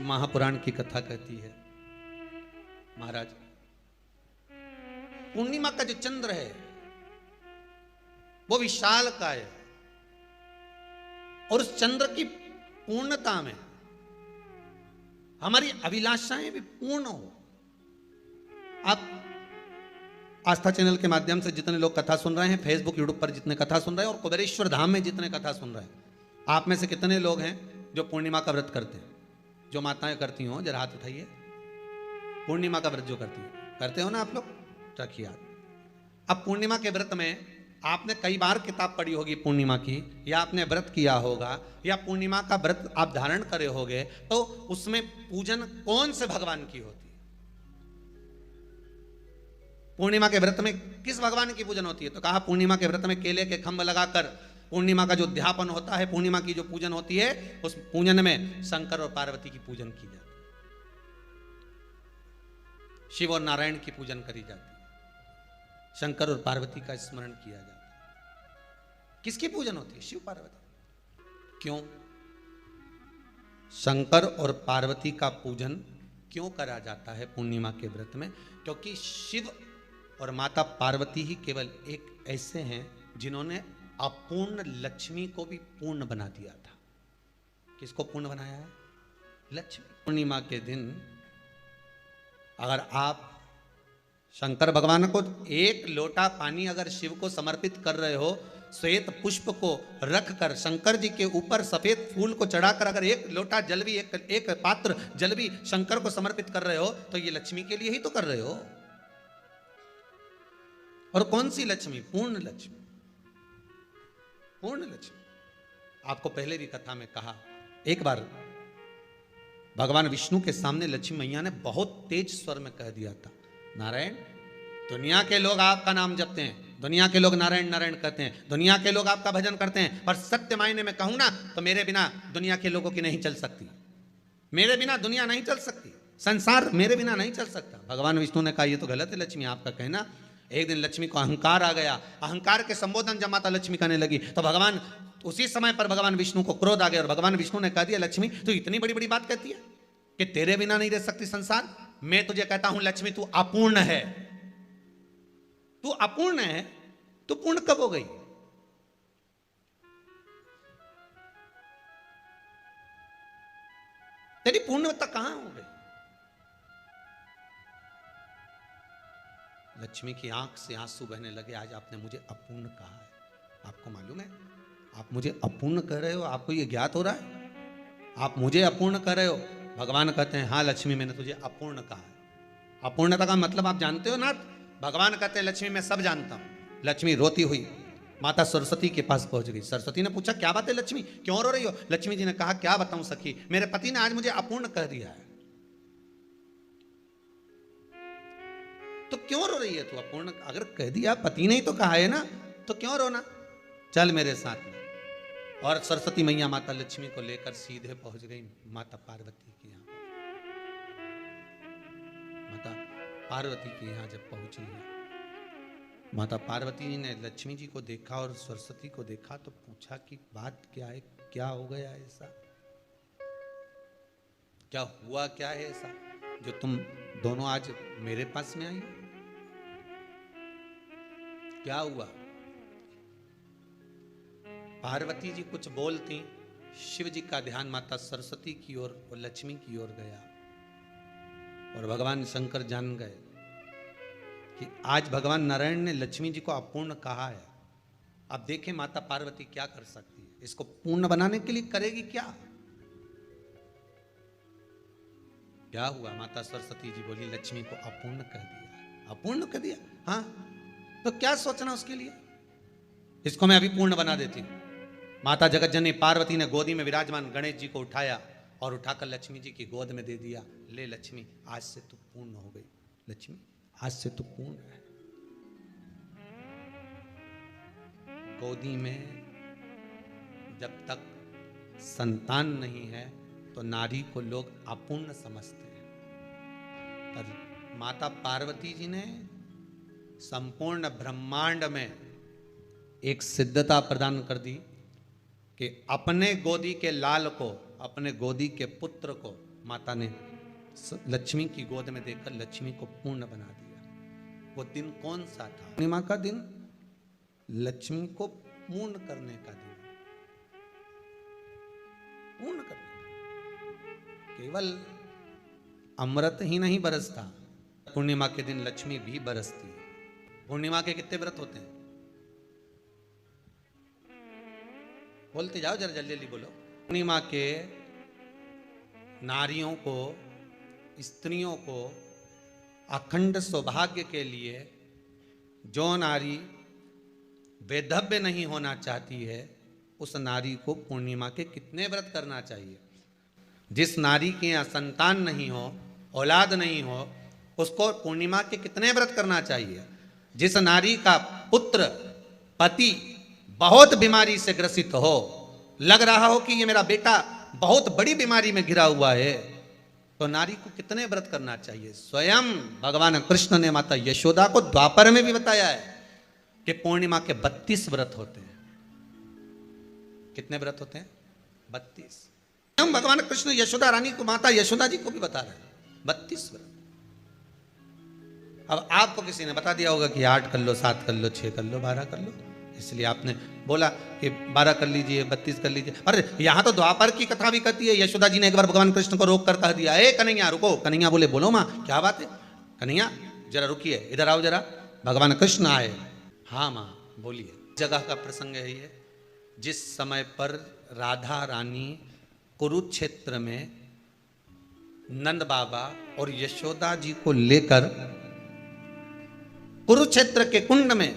महापुराण की कथा कहती है, महाराज पूर्णिमा का जो चंद्र है वो विशाल काय है और उस चंद्र की पूर्णता में हमारी अभिलाषाएं भी पूर्ण हो। आप आस्था चैनल के माध्यम से जितने लोग कथा सुन रहे हैं, फेसबुक यूट्यूब पर जितने कथा सुन रहे हैं और कुबेरेश्वर धाम में जितने कथा सुन रहे हैं, आप में से कितने लोग हैं जो पूर्णिमा का व्रत करते हैं? जो माताएं करती हो जरा हाथ उठाइए। पूर्णिमा का व्रत जो करती हो, करते हो ना आप लोग? रखिए हाथ। अब पूर्णिमा के व्रत में आपने कई बार किताब पढ़ी होगी पूर्णिमा की, या आपने व्रत किया होगा, या पूर्णिमा का व्रत आप धारण करे होगे, तो उसमें पूजन कौन से भगवान की होती है? पूर्णिमा के व्रत में किस भगवान की पूजन होती है? तो कहा पूर्णिमा के व्रत में केले के खंभ लगाकर पूर्णिमा का जो अध्यापन होता है, पूर्णिमा की जो पूजन होती है, उस पूजन में शंकर और पार्वती की पूजन की जाती है, शिव और नारायण की पूजन करी जाती है, शंकर और पार्वती का स्मरण किया जाता है। किसकी पूजन होती है? शिव पार्वती। क्यों शंकर और पार्वती का पूजन क्यों करा जाता है पूर्णिमा के व्रत में? क्योंकि शिव और माता पार्वती ही केवल एक ऐसे हैं जिन्होंने अपूर्ण लक्ष्मी को भी पूर्ण बना दिया था। किसको पूर्ण बनाया है? लक्ष्मी। पूर्णिमा के दिन अगर आप शंकर भगवान को एक लोटा पानी अगर शिव को समर्पित कर रहे हो, श्वेत पुष्प को रखकर शंकर जी के ऊपर सफेद फूल को चढ़ाकर अगर एक लोटा जल भी, एक पात्र जल भी शंकर को समर्पित कर रहे हो, तो ये लक्ष्मी के लिए ही तो कर रहे हो। और कौन सी लक्ष्मी? पूर्ण लक्ष्मी। पूर्ण लक्ष्मी। आपको पहले भी कथा में कहा, एक बार भगवान विष्णु के सामने लक्ष्मी मैया ने बहुत तेज स्वर में कह दिया था, नारायण, दुनिया के लोग आपका नाम जपते हैं, दुनिया के लोग नारायण नारायण कहते हैं, दुनिया के लोग आपका भजन करते हैं, पर सत्य मायने में कहूं ना तो मेरे बिना दुनिया के लोगों की नहीं चल सकती, मेरे बिना दुनिया नहीं चल सकती, संसार मेरे बिना नहीं चल सकता। भगवान विष्णु ने कहा ये तो गलत है लक्ष्मी आपका कहना। एक दिन लक्ष्मी को अहंकार आ गया, अहंकार के संबोधन जब माता लक्ष्मी करने लगी तो भगवान उसी समय पर भगवान विष्णु को क्रोध आ गया और भगवान विष्णु ने कह दिया, लक्ष्मी तू इतनी बड़ी बड़ी बात कहती है कि तेरे बिना नहीं रह सकती संसार? मैं तुझे कहता हूं लक्ष्मी तू अपूर्ण है, तू अपूर्ण है, तू पूर्ण कब हो गई? तेरी पूर्णता कहां हो गई? लक्ष्मी की आंख से आंसू बहने लगे। आज आपने मुझे अपूर्ण कहा है, आपको मालूम है आप मुझे अपूर्ण कह रहे हो? आपको ये ज्ञात हो रहा है आप मुझे अपूर्ण कह रहे हो? भगवान कहते हैं हाँ लक्ष्मी मैंने तुझे अपूर्ण कहा है। अपूर्णता का मतलब आप जानते हो ना? भगवान कहते हैं लक्ष्मी मैं सब जानता हूं। लक्ष्मी रोती हुई माता सरस्वती के पास पहुंच गई। सरस्वती ने पूछा क्या बात है लक्ष्मी, क्यों रो रही हो? लक्ष्मी जी ने कहा क्या बताऊं सखी, मेरे पति ने आज मुझे अपूर्ण कह दिया है। तो क्यों रो रही है तू? अपूर्ण अगर कह दिया, पति ने ही तो कहा है ना, तो क्यों रोना? चल मेरे साथ में। और सरस्वती मैया माता लक्ष्मी को लेकर सीधे पहुंच गई माता पार्वती के यहाँ। माता पार्वती के यहाँ जब पहुंची है, माता पार्वती जी ने लक्ष्मी जी को देखा और सरस्वती को देखा तो पूछा कि बात क्या है, क्या हो गया ऐसा, क्या हुआ, क्या है ऐसा जो तुम दोनों आज मेरे पास में आई? क्या हुआ? पार्वती जी कुछ बोलती, शिव जी का ध्यान माता सरस्वती की ओर और लक्ष्मी की ओर गया और भगवान शंकर जान गए कि आज भगवान नारायण ने लक्ष्मी जी को अपूर्ण कहा है। अब देखें माता पार्वती क्या कर सकती है, इसको पूर्ण बनाने के लिए करेगी क्या? क्या हुआ? माता सरस्वती जी बोली लक्ष्मी को अपूर्ण कह दिया। अपूर्ण कह दिया? हाँ, तो क्या सोचना उसके लिए, इसको मैं अभी पूर्ण बना देती हूं। माता जगत जननी पार्वती ने गोदी में विराजमान गणेश जी को उठाया और उठाकर लक्ष्मी जी की गोद में दे दिया। ले लक्ष्मी आज से तू पूर्ण हो गई, लक्ष्मी आज से तू पूर्ण है। गोदी में जब तक संतान नहीं है तो नारी को लोग अपूर्ण समझते हैं, पर माता पार्वती जी ने संपूर्ण ब्रह्मांड में एक सिद्धता प्रदान कर दी कि अपने गोदी के लाल को, अपने गोदी के पुत्र को माता ने लक्ष्मी की गोद में देखकर लक्ष्मी को पूर्ण बना दिया। वो दिन कौन सा था? पूर्णिमा का दिन, लक्ष्मी को पूर्ण करने का दिन, पूर्ण करने का। केवल अमृत ही नहीं बरसता, पूर्णिमा के दिन लक्ष्मी भी बरसती है। पूर्णिमा के कितने व्रत होते हैं? बोलते जाओ, जरा जल्दी जल्दी बोलो। पूर्णिमा के नारियों को, स्त्रियों को अखंड सौभाग्य के लिए, जो नारी वैधव्य नहीं होना चाहती है, उस नारी को पूर्णिमा के कितने व्रत करना चाहिए? जिस नारी के यहाँ संतान नहीं हो, औलाद नहीं हो, उसको पूर्णिमा के कितने व्रत करना चाहिए? जिस नारी का पुत्र, पति बहुत बीमारी से ग्रसित हो, लग रहा हो कि ये मेरा बेटा बहुत बड़ी बीमारी में घिरा हुआ है, तो नारी को कितने व्रत करना चाहिए? स्वयं भगवान कृष्ण ने माता यशोदा को द्वापर में भी बताया है कि पूर्णिमा के 32 व्रत होते हैं। कितने व्रत होते हैं? 32। हम भगवान कृष्ण यशोदा रानी को, माता यशोदा जी को भी बता रहे हैं 32 व्रत। अब आपको किसी ने बता दिया होगा कि 8 कर लो, 7 कर लो, 6 कर लो, 12 कर लो, इसलिए आपने बोला कि 12 कर लीजिए, 32 कर लीजिए। अरे यहां तो द्वापर की कथा भी कहती है। यशोदा जी ने एक बार भगवान कृष्ण को रोक कर कह दिया, ए कन्हैया रुको। कन्हैया बोले, बोलो माँ क्या बात है? कन्हैया जरा रुकिए, इधर आओ जरा। भगवान कृष्ण आए। हाँ माँ बोलिए। जगह का प्रसंग है ये, जिस समय पर राधा रानी कुरुक्षेत्र में नंद बाबा और यशोदा जी को लेकर कुरुक्षेत्र के कुंड में,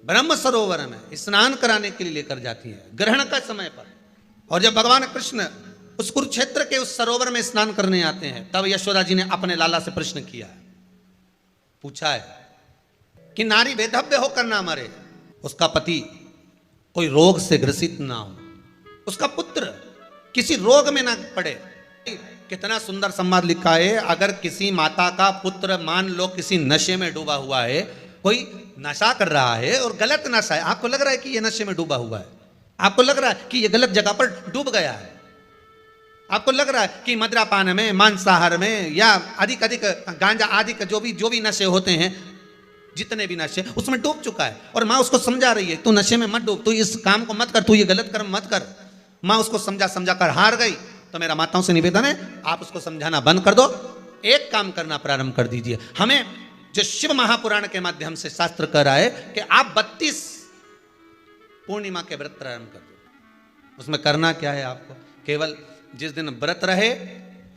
ब्रह्म सरोवर में स्नान कराने के लिए लेकर जाती है, ग्रहण का समय पर। और जब भगवान कृष्ण उस कुरुक्षेत्र के उस सरोवर में स्नान करने आते हैं, तब यशोदा जी ने अपने लाला से प्रश्न किया है, पूछा है कि नारी वैधव्य होकर ना मरे, उसका पति कोई रोग से ग्रसित ना हो, उसका पुत्र किसी रोग में ना पड़े। कितना सुंदर संवाद लिखा है। अगर किसी माता का पुत्र मान लो किसी नशे में डूबा हुआ है, कोई नशा कर रहा है और गलत नशा है, आपको लग रहा है कि ये नशे में डूबा हुआ है, आपको लग रहा है कि ये गलत जगह पर डूब गया है, आपको लग रहा है कि मदिरापान में, मांसाहार में या अधिक अधिक गांजा आदि का जो भी नशे होते हैं, जितने भी नशे, उसमें डूब चुका है। और माँ उसको समझा रही है, तू नशे में मत डूब, तू इस काम को मत कर, तू ये गलत कर्म मत कर। माँ उसको समझा कर हार गई। तो मेरा माताओं से निवेदन है, आप उसको समझाना बंद कर दो, एक काम करना प्रारंभ कर दीजिए। हमें जो शिव महापुराण के माध्यम से शास्त्र कह रहा है कि आप 32 पूर्णिमा के व्रत प्रारंभ कर दो। उसमें करना क्या है आपको? केवल जिस दिन व्रत रहे,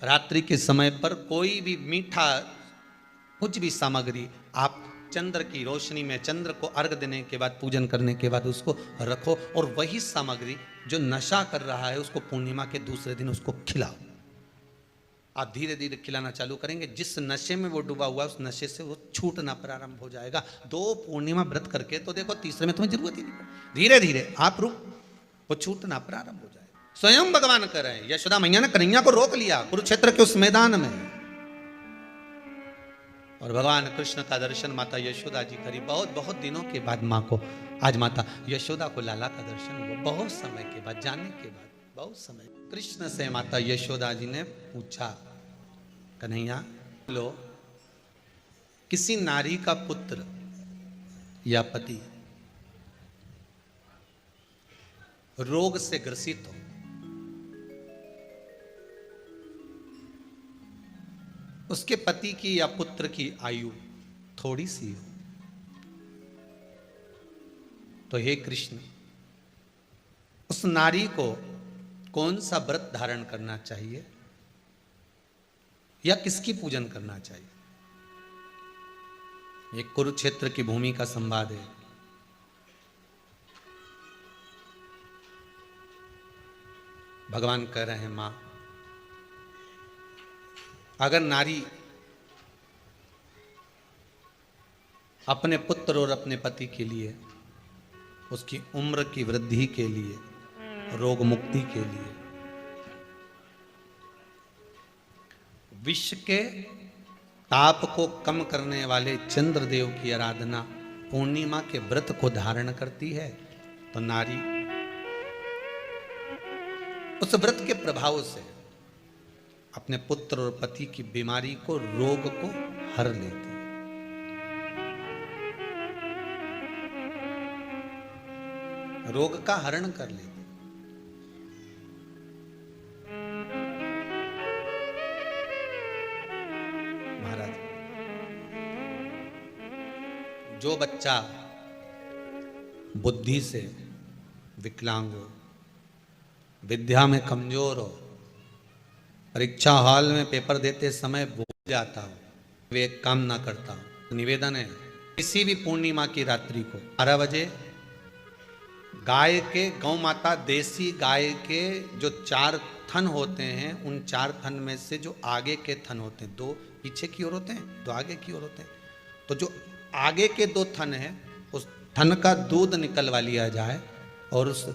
रात्रि के समय पर कोई भी मीठा, कुछ भी सामग्री आप चंद्र की रोशनी में, चंद्र को अर्घ देने के बाद, पूजन करने के बाद उसको रखो, और वही सामग्री जो नशा कर रहा है उसको पूर्णिमा के दूसरे दिन उसको खिलाओ। आप धीरे धीरे खिलाना चालू करेंगे, जिस नशे में वो डूबा हुआ है उस नशे से वो छूटना प्रारंभ हो जाएगा। 2 पूर्णिमा व्रत करके तो देखो, तीसरे में तुम्हें जरूरत ही नहीं पड़ेगी। धीरे धीरे आप रुक, वो छूटना प्रारंभ हो जाएगा। स्वयं भगवान कर रहे हैं। यशोदा मैया ने कन्हैया को रोक लिया कुरुक्षेत्र के उस मैदान में, और भगवान कृष्ण का दर्शन माता यशोदा जी करी। बहुत बहुत दिनों के बाद माँ को, आज माता यशोदा को लाला का दर्शन हुआ, बहुत समय के बाद, जाने के बाद, बहुत समय। कृष्ण से माता यशोदा जी ने पूछा, कन्हैया लो, किसी नारी का पुत्र या पति रोग से ग्रसित हो, उसके पति की या पुत्र की आयु थोड़ी सी हो, तो हे कृष्ण, उस नारी को कौन सा व्रत धारण करना चाहिए या किसकी पूजन करना चाहिए? ये कुरुक्षेत्र की भूमि का संवाद है। भगवान कह रहे हैं, मां, अगर नारी अपने पुत्र और अपने पति के लिए, उसकी उम्र की वृद्धि के लिए, रोग मुक्ति के लिए, विश्व के ताप को कम करने वाले चंद्रदेव की आराधना, पूर्णिमा के व्रत को धारण करती है, तो नारी उस व्रत के प्रभाव से अपने पुत्र और पति की बीमारी को, रोग को हर लेती है। रोग का हरण कर लेती। महाराज, जो बच्चा बुद्धि से विकलांग हो, विद्या में कमजोर हो, परीक्षा हॉल में पेपर देते समय भूल जाता हो, वे एक काम ना करता हो, तो निवेदन है किसी भी पूर्णिमा की रात्रि को 12 बजे गाय के, गौ माता देसी गाय के जो 4 थन होते हैं, उन 4 थन में से जो आगे के थन होते हैं, 2 पीछे की ओर होते हैं, 2 आगे की ओर होते हैं, तो जो आगे के 2 थन हैं उस थन का दूध निकलवा लिया जाए और उस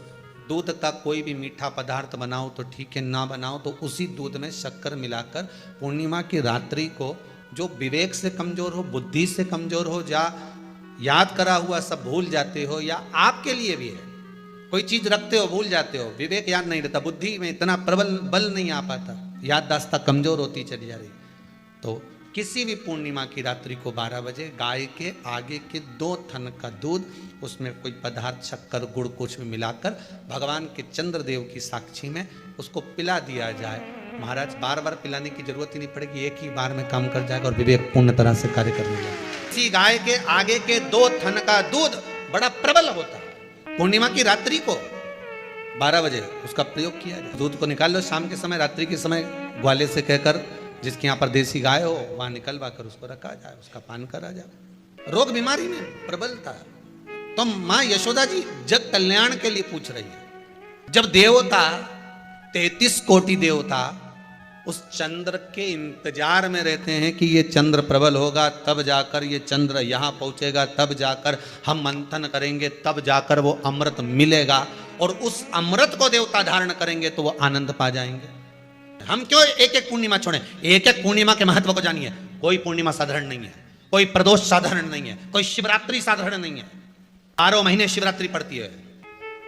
दूध का कोई भी मीठा पदार्थ बनाओ तो ठीक है, ना बनाओ तो उसी दूध में शक्कर मिलाकर पूर्णिमा की रात्रि को, जो विवेक से कमजोर हो, बुद्धि से कमजोर हो, या याद करा हुआ सब भूल जाते हो, या आपके लिए भी है कोई चीज रखते हो भूल जाते हो, विवेक याद नहीं रहता, बुद्धि में इतना प्रबल बल नहीं आ पाता, याददाश्त कमजोर होती चली जा रही, तो किसी भी पूर्णिमा की रात्रि को 12 बजे गाय के आगे के 2 थन का दूध, उसमें कोई पदार्थ, शक्कर, गुड़ कुछ भी मिलाकर भगवान के चंद्रदेव की साक्षी में उसको पिला दिया जाए। महाराज, बार बार पिलाने की जरूरत ही नहीं पड़ेगी, एक ही बार में काम कर जाएगा और विवेक पूर्ण तरह से कार्य करने लगेगा। इसी गाय के आगे के 2 थन का दूध बड़ा प्रबल होता है। पूर्णिमा की रात्रि को 12 बजे उसका प्रयोग किया जाए। दूध को निकाल लो शाम के समय, रात्रि के समय ग्वाले से कहकर, जिसके यहाँ पर देसी गाय हो वहां निकलवा कर उसको रखा जाए, उसका पान करा जाए। रोग बीमारी में प्रबलता, तो मां यशोदा जी जग कल्याण के लिए पूछ रही है। जब देवता 33 कोटि देवता उस चंद्र के इंतजार में रहते हैं कि ये चंद्र प्रबल होगा, तब जाकर ये चंद्र यहां पहुंचेगा, तब जाकर हम मंथन करेंगे, तब जाकर वो अमृत मिलेगा, और उस अमृत को देवता धारण करेंगे तो वो आनंद पा जाएंगे। हम क्यों एक एक पूर्णिमा छोड़ें? एक एक पूर्णिमा के महत्व को जानिए। कोई पूर्णिमा साधारण नहीं है, कोई प्रदोष साधारण नहीं है, कोई शिवरात्रि साधारण नहीं है। 12 महीने शिवरात्रि पड़ती है,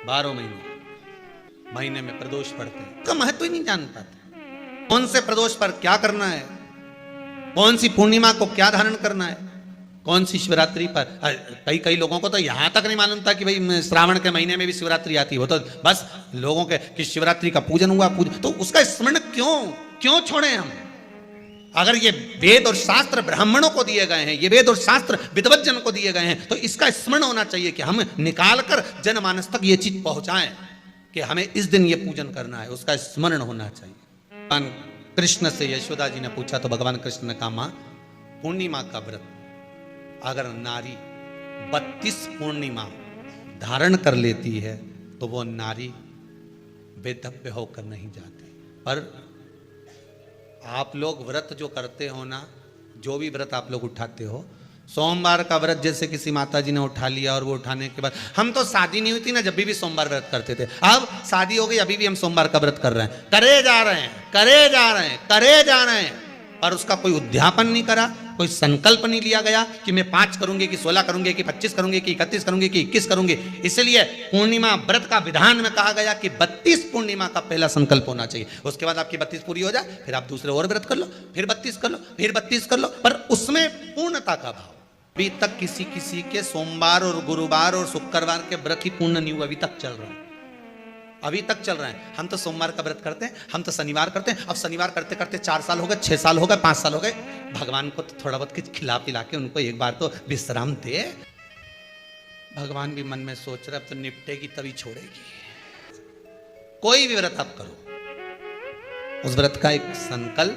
12 महीने में प्रदोष पड़ते हैं, का महत्व ही नहीं जान पाते। कौन से प्रदोष पर क्या करना है, कौन सी पूर्णिमा को क्या धारण करना है, कौन सी शिवरात्रि पर। कई लोगों को तो यहां तक नहीं मालूम था कि भाई श्रावण के महीने में भी शिवरात्रि आती है। वो तो बस लोगों के कि शिवरात्रि का पूजन हुआ, तो उसका स्मरण क्यों छोड़े हम? अगर ये वेद और शास्त्र ब्राह्मणों को दिए गए हैं, ये वेद और शास्त्र विद्वत जन को दिए गए हैं, तो इसका स्मरण होना चाहिए कि हम निकालकर जनमानस तक ये चीज पहुंचाएं कि हमें इस दिन ये पूजन करना है, उसका स्मरण होना चाहिए। भगवान कृष्ण से यशोदा जी ने पूछा तो भगवान कृष्ण ने कहा, मां, पूर्णिमा का व्रत अगर नारी 32 पूर्णिमा धारण कर लेती है तो वो नारी बेधव्य होकर नहीं जाती। पर आप लोग व्रत जो करते हो ना, जो भी व्रत आप लोग उठाते हो, सोमवार का व्रत जैसे किसी माता जी ने उठा लिया और वो उठाने के बाद, हम तो शादी नहीं हुई थी ना जब भी सोमवार व्रत करते थे, अब शादी हो गई अभी भी हम सोमवार का व्रत कर रहे हैं, करे जा रहे हैं, पर उसका कोई उद्यापन नहीं करा, कोई संकल्प नहीं लिया गया कि मैं 5 करूंगी कि 16 करूंगी कि 25 करूंगी कि 31 करूंगी कि 21 करूंगी। इसलिए पूर्णिमा व्रत का विधान में कहा गया कि 32 पूर्णिमा का पहला संकल्प होना चाहिए। उसके बाद आपकी 32 पूरी हो जाए, फिर आप दूसरे और व्रत कर लो, फिर 32 कर लो, फिर 32 कर लो, पर उसमें पूर्णता का भाव। अभी तक किसी के सोमवार और गुरुवार और शुक्रवार के व्रत ही पूर्ण नहीं हुआ, अभी तक चल रहा है, अभी तक चल रहा है। हम तो सोमवार का व्रत करते हैं, हम तो शनिवार करते हैं, अब शनिवार करते करते 4 साल हो गए, 6 साल हो गए, 5 साल हो गए। भगवान को तो थोड़ा बहुत कुछ खिला पिला के उनको एक बार तो विश्राम दे। भगवान भी मन में सोच रहे अब तो निपटेगी तभी छोड़ेगी। कोई भी व्रत आप करो, उस व्रत का एक संकल्प,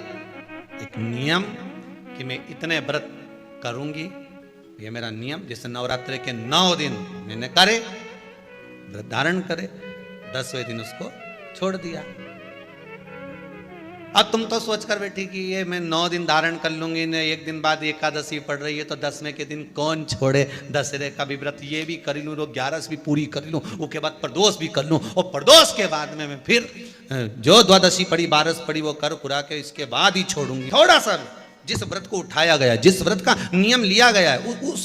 एक नियम कि मैं इतने व्रत करूंगी, ये मेरा नियम। जैसे नवरात्रि के 9 दिन मैंने करे, व्रत धारण करे, 10वें दिन उसको छोड़ दिया। अब तुम तो सोच कर बैठी कि ये मैं 9 दिन धारण कर लूंगी, ने 1 दिन बाद एकादशी पड़ रही है तो 10वें के दिन कौन छोड़े, दशहरे का भी व्रत ये भी कर लूँ, 11 भी पूरी कर लूँ, उसके बाद प्रदोष भी कर लूँ, और प्रदोष के बाद में मैं फिर जो द्वादशी पड़ी, 12 पड़ी वो कर कुरा के इसके बाद ही छोड़ूंगी। थोड़ा सा जिस व्रत को उठाया गया, जिस व्रत का नियम लिया गया है,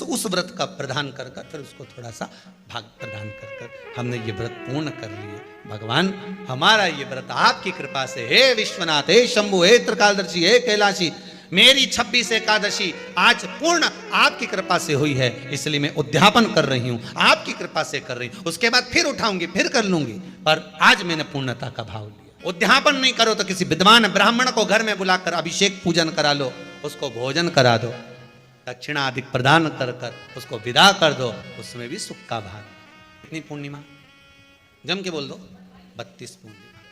उस व्रत का प्रदान कर कर फिर उसको थोड़ा सा भाग प्रदान कर कर हमने ये व्रत पूर्ण कर लिए। भगवान हमारा ये व्रत आपकी कृपा से, हे विश्वनाथ, हे शंभु, हे त्रिकालदर्शी, हे कैलाशी, मेरी 26 एकादशी आज पूर्ण आपकी कृपा से हुई है, इसलिए मैं उद्यापन कर रही हूं, आपकी कृपा से कर रही हूं। उसके बाद फिर उठाऊंगी, फिर कर लूंगी, पर आज मैंने पूर्णता का भाव लिया। उद्यापन नहीं करो तो किसी विद्वान ब्राह्मण को घर में बुलाकर अभिषेक पूजन करा लो, उसको भोजन करा दो, दक्षिणा आदि प्रदान कर कर उसको विदा कर दो, उसमें भी सुख का भाग। कितनी पूर्णिमा जम के बोल दो, 32 पूर्णिमा।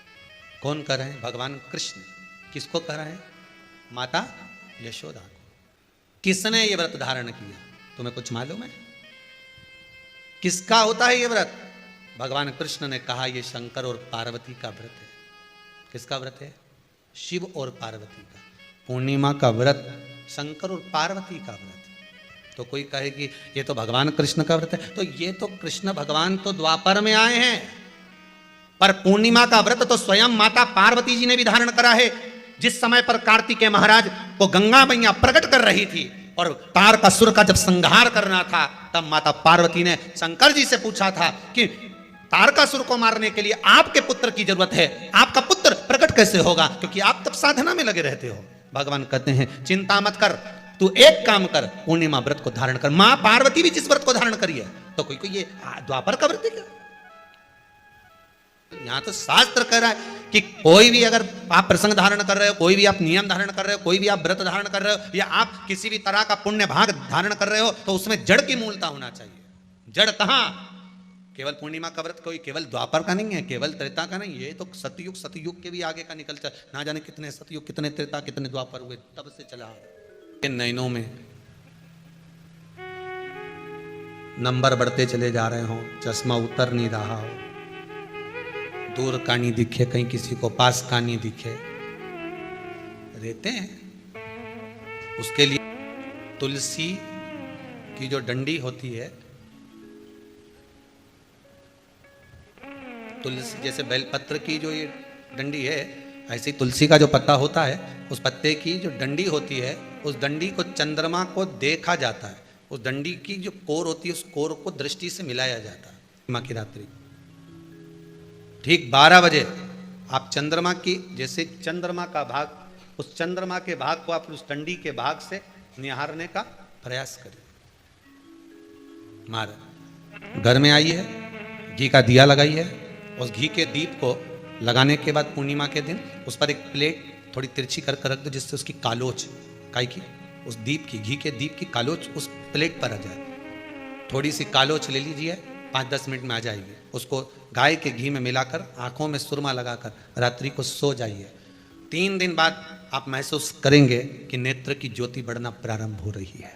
कौन कर रहे हैं? भगवान कृष्ण। किसको कर रहे हैं? माता यशोदा को। किसने ये व्रत धारण किया? तुम्हें कुछ मालूम है किसका होता है ये व्रत? भगवान कृष्ण ने कहा ये शंकर और पार्वती का व्रत है। किसका व्रत है? शिव और पार्वती का। पूर्णिमा का व्रत शंकर और पार्वती का व्रत। तो कोई कहे कि ये तो भगवान कृष्ण का व्रत है, तो ये तो कृष्ण भगवान तो द्वापर में आए हैं, पर पूर्णिमा का व्रत तो स्वयं माता पार्वती जी ने भी धारण करा है। जिस समय पर कार्तिकेय महाराज को गंगा मैया प्रकट कर रही थी और तारकासुर का जब संहार करना था, तब माता पार्वती ने शंकर जी से पूछा था कि तारकासुर को मारने के लिए आपके पुत्र की जरूरत है, आपका पुत्र प्रकट कैसे होगा, क्योंकि आप तब साधना में लगे रहते हो। भगवान कहते हैं चिंता मत कर, तू एक काम कर, पूर्णिमा व्रत को धारण कर। मां पार्वती भी जिस व्रत को धारण करी है, तो कोई ये द्वापर का व्रत है क्या? यहां तो शास्त्र कह रहा है कि कोई भी अगर आप प्रसंग धारण कर रहे हो, कोई भी आप नियम धारण कर रहे हो, कोई भी आप व्रत धारण कर रहे हो, या आप किसी भी तरह का पुण्य भाग धारण कर रहे हो, तो उसमें जड़ की मूलता होना चाहिए। जड़ कहां? केवल पूर्णिमा का व्रत कोई केवल द्वापर का नहीं है, केवल त्रेता का नहीं, ये तो सतयुग के भी आगे का निकल चल, ना जाने कितने सतयुग, कितने त्रेता, कितने द्वापर हुए, तब से चला। नैनों में नंबर बढ़ते चले जा रहे हो, चश्मा उतर नहीं रहा हो, दूर का नहीं दिखे, कहीं किसी को पास का नहीं दिखे, रहते हैं। उसके लिए तुलसी की जो डंडी होती है, तुलसी जैसे बेलपत्र की जो ये डंडी है, ऐसे ही तुलसी का जो पत्ता होता है, उस पत्ते की जो डंडी होती है, उस डंडी को चंद्रमा को देखा जाता है। उस डंडी की जो कोर होती है, उस कोर को दृष्टि से मिलाया जाता है। पूर्णिमा की रात्रि ठीक 12 बजे आप चंद्रमा की, जैसे चंद्रमा का भाग, उस चंद्रमा के भाग को आप उस डंडी के भाग से निहारने का प्रयास करें। मार घर में आई है, घी का दिया लगाई है, उस घी के दीप को लगाने के बाद पूर्णिमा के दिन उस पर एक प्लेट थोड़ी तिरछी कर रख दो, जिससे उसकी कालोच, काई की, उस दीप की, घी के दीप की कालोच उस प्लेट पर आ जाए। थोड़ी सी कालोच ले लीजिए, 5-10 मिनट में आ जाएगी। उसको गाय के घी में मिलाकर आंखों में सुरमा लगाकर रात्रि को सो जाइए। 3 दिन बाद आप महसूस करेंगे कि नेत्र की ज्योति बढ़ना प्रारंभ हो रही है।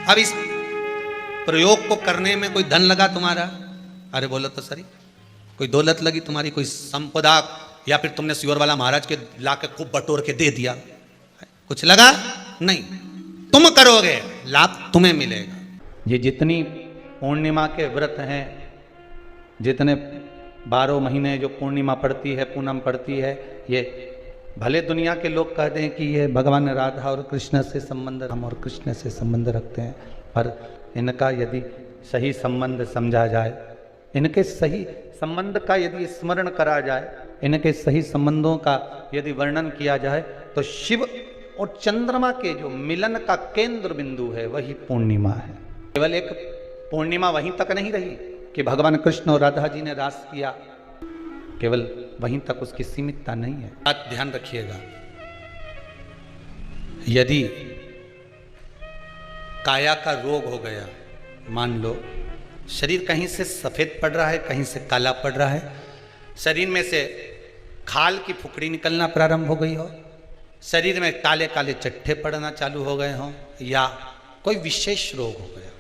अब इस प्रयोग को करने में कोई धन लगा तुम्हारा? अरे बोलो तो सही, कोई दौलत लगी तुम्हारी, कोई संपदा, या फिर तुमने सियोर वाला महाराज के लाके खूब बटोर के दे दिया, कुछ लगा? नहीं। तुम करोगे, लाभ तुम्हें मिलेगा। ये जितनी पूर्णिमा के व्रत हैं, जितने 12 महीने जो पूर्णिमा पड़ती है, पूनम पड़ती है, ये भले दुनिया के लोग कहते हैं कि ये भगवान राधा और कृष्ण से संबंध, हम और कृष्ण से संबंध रखते हैं, पर इनका यदि सही संबंध समझा जाए, इनके सही संबंध का यदि स्मरण करा जाए, इनके सही संबंधों का यदि वर्णन किया जाए, तो शिव और चंद्रमा के जो मिलन का केंद्र बिंदु है वही पूर्णिमा है। केवल एक पूर्णिमा वहीं तक नहीं रही कि भगवान कृष्ण और राधा जी ने रास किया, केवल वहीं तक उसकी सीमितता नहीं है। बात ध्यान रखिएगा, यदि काया का रोग हो गया, मान लो शरीर कहीं से सफेद पड़ रहा है, कहीं से काला पड़ रहा है, शरीर में से खाल की फुकड़ी निकलना प्रारंभ हो गई हो, शरीर में काले काले चट्टे पड़ना चालू हो गए हों, या कोई विशेष रोग हो गया,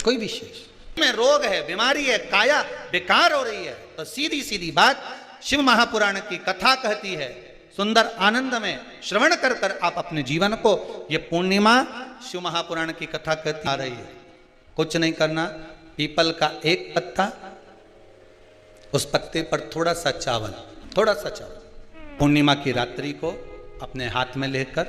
कोई विशेष में रोग है, बीमारी है, काया बेकार हो रही है, तो सीधी सीधी बात शिव महापुराण की कथा कहती है, सुंदर आनंद में श्रवण कर कर आप अपने जीवन को, ये पूर्णिमा शिव महापुराण की कथा कहती आ रही है। कुछ नहीं करना, पीपल का एक पत्ता, उस पत्ते पर थोड़ा सा चावल, पूर्णिमा की रात्रि को अपने हाथ में लेकर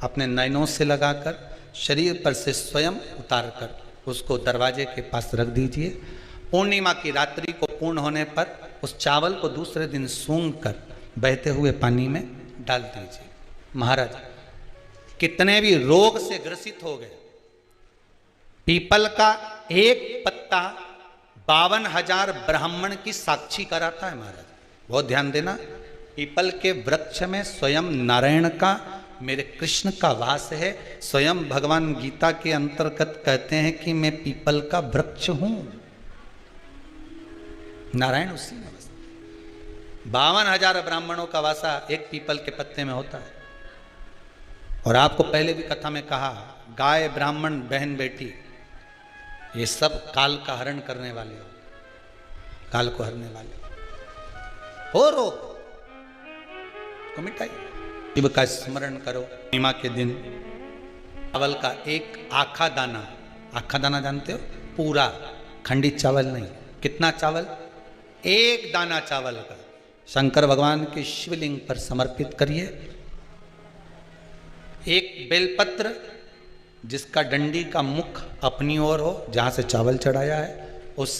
अपने नयनों से लगाकर शरीर पर से स्वयं उतार कर उसको दरवाजे के पास रख दीजिए। पूर्णिमा की रात्रि को पूर्ण होने पर उस चावल को दूसरे दिन सूंघ कर बहते हुए पानी में डाल दीजिए। महाराज कितने भी रोग से ग्रसित हो गए, पीपल का एक पत्ता 52,000 ब्राह्मण की साक्षी कराता है। महाराज बहुत ध्यान देना, पीपल के वृक्ष में स्वयं नारायण का, मेरे कृष्ण का वास है। स्वयं भगवान गीता के अंतर्गत कहते हैं कि मैं पीपल का वृक्ष हूं, नारायण उसी में बसते। 52,000 ब्राह्मणों का वासा एक पीपल के पत्ते में होता है। और आपको पहले भी कथा में कहा, गाय ब्राह्मण बहन बेटी ये सब काल का हरण करने वाले हो, काल को हरने वाले हो। रो को मिटाइए, शिव का स्मरण करो। पूर्णिमा के दिन चावल का एक आखा दाना, आखा दाना जानते हो, पूरा खंडित चावल नहीं, कितना चावल, एक दाना चावल का शंकर भगवान के शिवलिंग पर समर्पित करिए। एक बेलपत्र जिसका डंडी का मुख अपनी ओर हो, जहां से चावल चढ़ाया है, उस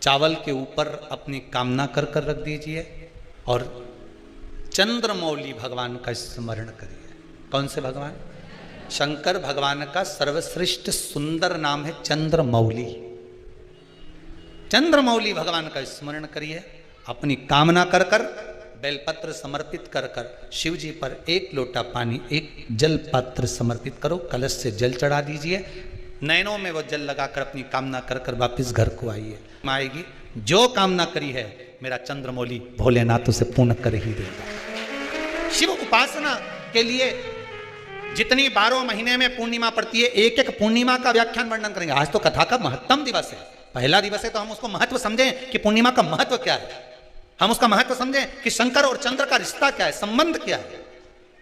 चावल के ऊपर अपनी कामना कर कर रख दीजिए और चंद्रमौली भगवान का स्मरण करिए। कौन से भगवान? शंकर भगवान का सर्वश्रेष्ठ सुंदर नाम है चंद्रमौली। चंद्रमौली भगवान का स्मरण करिए, अपनी कामना कर कर बेलपत्र समर्पित कर कर शिव जी पर एक लोटा पानी, एक जल पात्र समर्पित करो, कलश से जल चढ़ा दीजिए, नैनों में वो जल लगाकर अपनी कामना कर कर वापिस घर को आइए। आएगी जो कामना करी है मेरा चंद्रमौली भोलेनाथ उसे पूर्ण कर ही देगा। शिव उपासना के लिए जितनी 12 महीने में पूर्णिमा पड़ती है, एक एक पूर्णिमा का व्याख्यान वर्णन करेंगे। आज तो कथा का महत्तम दिवस है, पहला दिवस है, तो हम उसको महत्व समझें कि पूर्णिमा का महत्व क्या है, हम उसका महत्व समझें कि शंकर और चंद्र का रिश्ता क्या है, संबंध क्या है।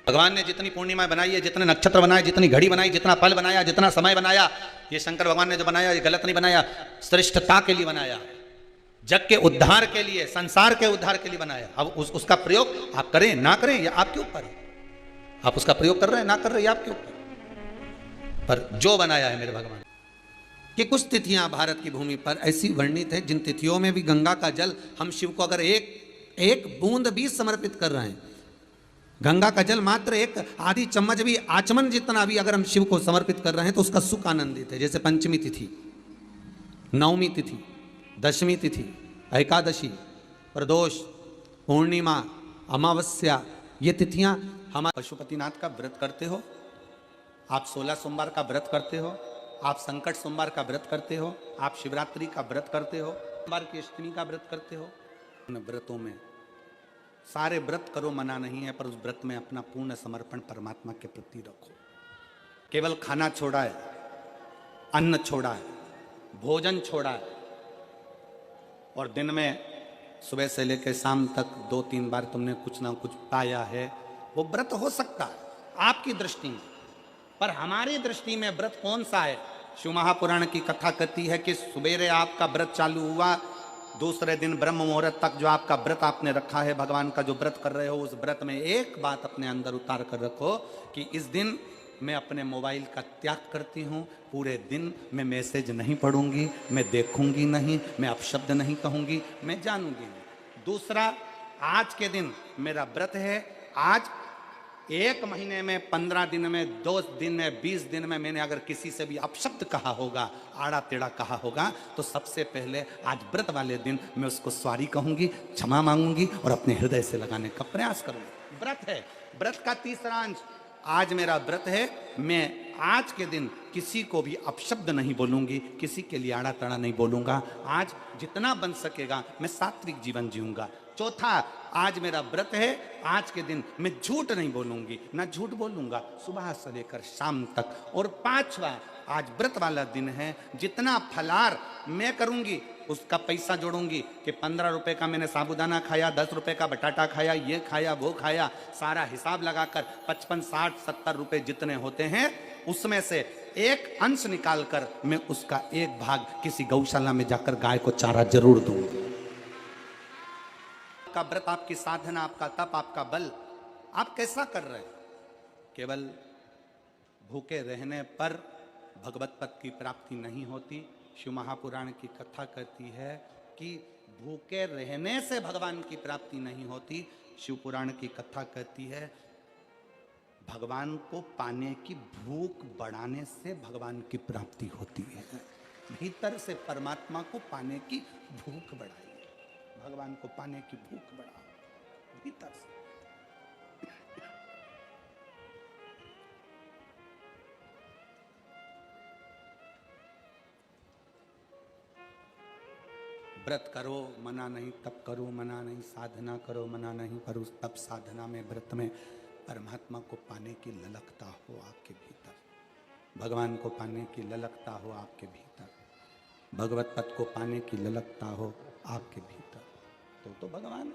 भगवान ने जितनी पूर्णिमा बनाई है, जितने नक्षत्र बनाए, जितनी घड़ी बनाई, जितना पल बनाया, जितना समय बनाया, ये शंकर भगवान ने जो बनाया ये गलत नहीं बनाया, श्रेष्ठता के लिए बनाया, जग के उद्धार के लिए, संसार के उद्धार के लिए बनाया। अब उसका प्रयोग आप करें ना करें ये आपके ऊपर है, आप उसका प्रयोग कर रहे हैं ना कर रहे हैं आपके ऊपर, पर जो बनाया है मेरे भगवान। कि कुछ तिथियां भारत की भूमि पर ऐसी वर्णित है जिन तिथियों में भी गंगा का जल, हम शिव को अगर एक बूंद भी समर्पित कर रहे हैं, गंगा का जल मात्र एक आधी चम्मच भी, आचमन जितना भी अगर हम शिव को समर्पित कर रहे हैं तो उसका सुख आनंदित है। जैसे पंचमी तिथि, नवमी तिथि, दशमी तिथि, एकादशी, प्रदोष, पूर्णिमा, अमावस्या, ये तिथियां हमारे पशुपतिनाथ का व्रत करते हो, आप 16 सोमवार का व्रत करते हो, आप संकट सोमवार का व्रत करते हो, आप शिवरात्रि का व्रत करते हो, सोमवार की अष्टमी का व्रत करते हो। उन व्रतों में सारे व्रत करो, मना नहीं है, पर उस व्रत में अपना पूर्ण समर्पण परमात्मा के प्रति रखो। केवल खाना छोड़ा है, अन्न छोड़ा है, भोजन छोड़ा है, और दिन में सुबह से लेकर शाम तक 2-3 बार तुमने कुछ ना कुछ पाया है, वो व्रत हो सकता है आपकी दृष्टि में, पर हमारी दृष्टि में व्रत कौन सा है? शिव महापुराण की कथा कहती है कि सुबेरे आपका व्रत चालू हुआ, दूसरे दिन ब्रह्म मुहूर्त तक जो आपका व्रत आपने रखा है, भगवान का जो व्रत कर रहे हो, उस व्रत में एक बात अपने अंदर उतार कर रखो कि इस दिन मैं अपने मोबाइल का त्याग करती हूँ, पूरे दिन मैं मैसेज नहीं पढ़ूंगी, मैं देखूंगी नहीं, मैं अपशब्द नहीं कहूंगी, मैं जानूंगी नहीं। दूसरा, आज के दिन मेरा व्रत है, आज 1 महीने में, 15 दिन में, 2 दिन में, 20 दिन में मैंने अगर किसी से भी अपशब्द कहा होगा, आड़ा टेढ़ा कहा होगा, तो सबसे पहले आज व्रत वाले दिन मैं उसको सॉरी कहूंगी, क्षमा मांगूंगी और अपने हृदय से लगाने का प्रयास करूंगी। व्रत है, व्रत का तीसरा अंश, आज मेरा व्रत है, मैं आज के दिन किसी को भी अपशब्द नहीं बोलूंगी, किसी के लिए आड़ा टेढ़ा नहीं बोलूंगा, आज जितना बन सकेगा मैं सात्विक जीवन जीऊंगा। चौथा, आज मेरा व्रत है, आज के दिन मैं झूठ नहीं बोलूंगी, ना झूठ बोलूंगा सुबह से लेकर शाम तक। और 5वां, आज व्रत वाला दिन है, जितना फलार मैं करूंगी उसका पैसा जोड़ूंगी कि 15 रुपए का मैंने साबुदाना खाया, 10 रुपए का बटाटा खाया, ये खाया वो खाया, सारा हिसाब लगाकर 55, 60, 70 रुपए जितने होते हैं उसमें से एक अंश निकालकर मैं उसका एक भाग किसी गौशाला में जाकर गाय को चारा जरूर दूंगी। आपका व्रत, आपकी साधना, आपका तप, आपका बल आप कैसा कर रहे हैं? केवल भूखे रहने पर भगवत पद की प्राप्ति नहीं होती। शिव महापुराण की कथा कहती है कि भूखे रहने से भगवान की प्राप्ति नहीं होती। शिव पुराण की कथा कहती है भगवान को पाने की भूख बढ़ाने से भगवान की प्राप्ति होती है। भीतर से परमात्मा को पाने की भूख बढ़ाइए, भगवान को पाने की भूख बढ़ाओ भीतर से। व्रत करो मना नहीं, तप करो मना नहीं, साधना करो मना नहीं, पर उस तप साधना में व्रत में परमात्मा को पाने की ललकता हो आपके भीतर, भगवान को पाने की ललकता हो आपके भीतर, भगवत पद को पाने की ललकता हो आपके भीतर, तो भगवान।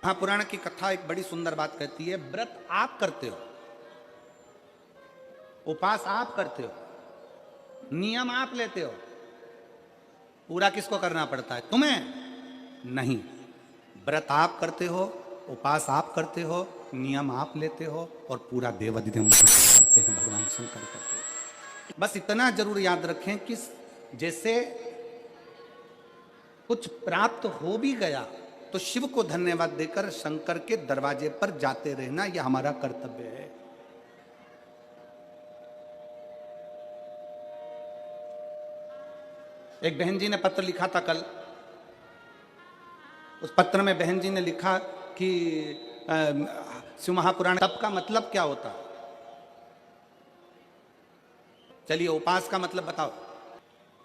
हाँ, पुराण की कथा एक बड़ी सुंदर बात कहती है, व्रत आप करते हो, उपास आप करते हो, नियम आप लेते हो, पूरा किसको करना पड़ता है? तुम्हें नहीं। व्रत आप करते हो, उपास आप करते हो, नियम आप लेते हो, और पूरा देवाधिदेव करते हैं, भगवान शंकर करते हैं। बस इतना जरूर याद रखें कि जैसे कुछ प्राप्त हो भी गया तो शिव को धन्यवाद देकर शंकर के दरवाजे पर जाते रहना, यह हमारा कर्तव्य है। एक बहन जी ने पत्र लिखा था कल। उस पत्र में बहन जी ने लिखा कि शिव महापुराण तप का मतलब क्या होता है? चलिए, उपास का मतलब बताओ।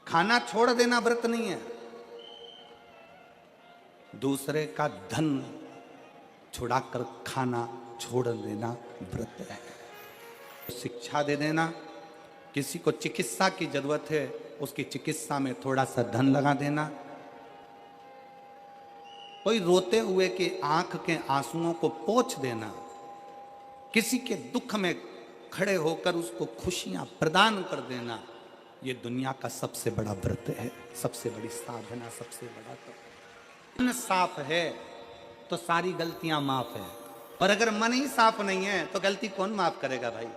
खाना छोड़ देना व्रत नहीं है, दूसरे का धन छुड़ाकर खाना छोड़ देना व्रत है। शिक्षा दे देना, किसी को चिकित्सा की जरूरत है उसकी चिकित्सा में थोड़ा सा धन लगा देना, कोई रोते हुए के आंख के आंसुओं को पोंछ देना, किसी के दुख में खड़े होकर उसको खुशियां प्रदान कर देना, ये दुनिया का सबसे बड़ा व्रत है, सबसे बड़ी साधना, सबसे बड़ा तप। मन साफ है तो सारी गलतियां माफ है, और अगर मन ही साफ नहीं है तो गलती कौन माफ करेगा भाई?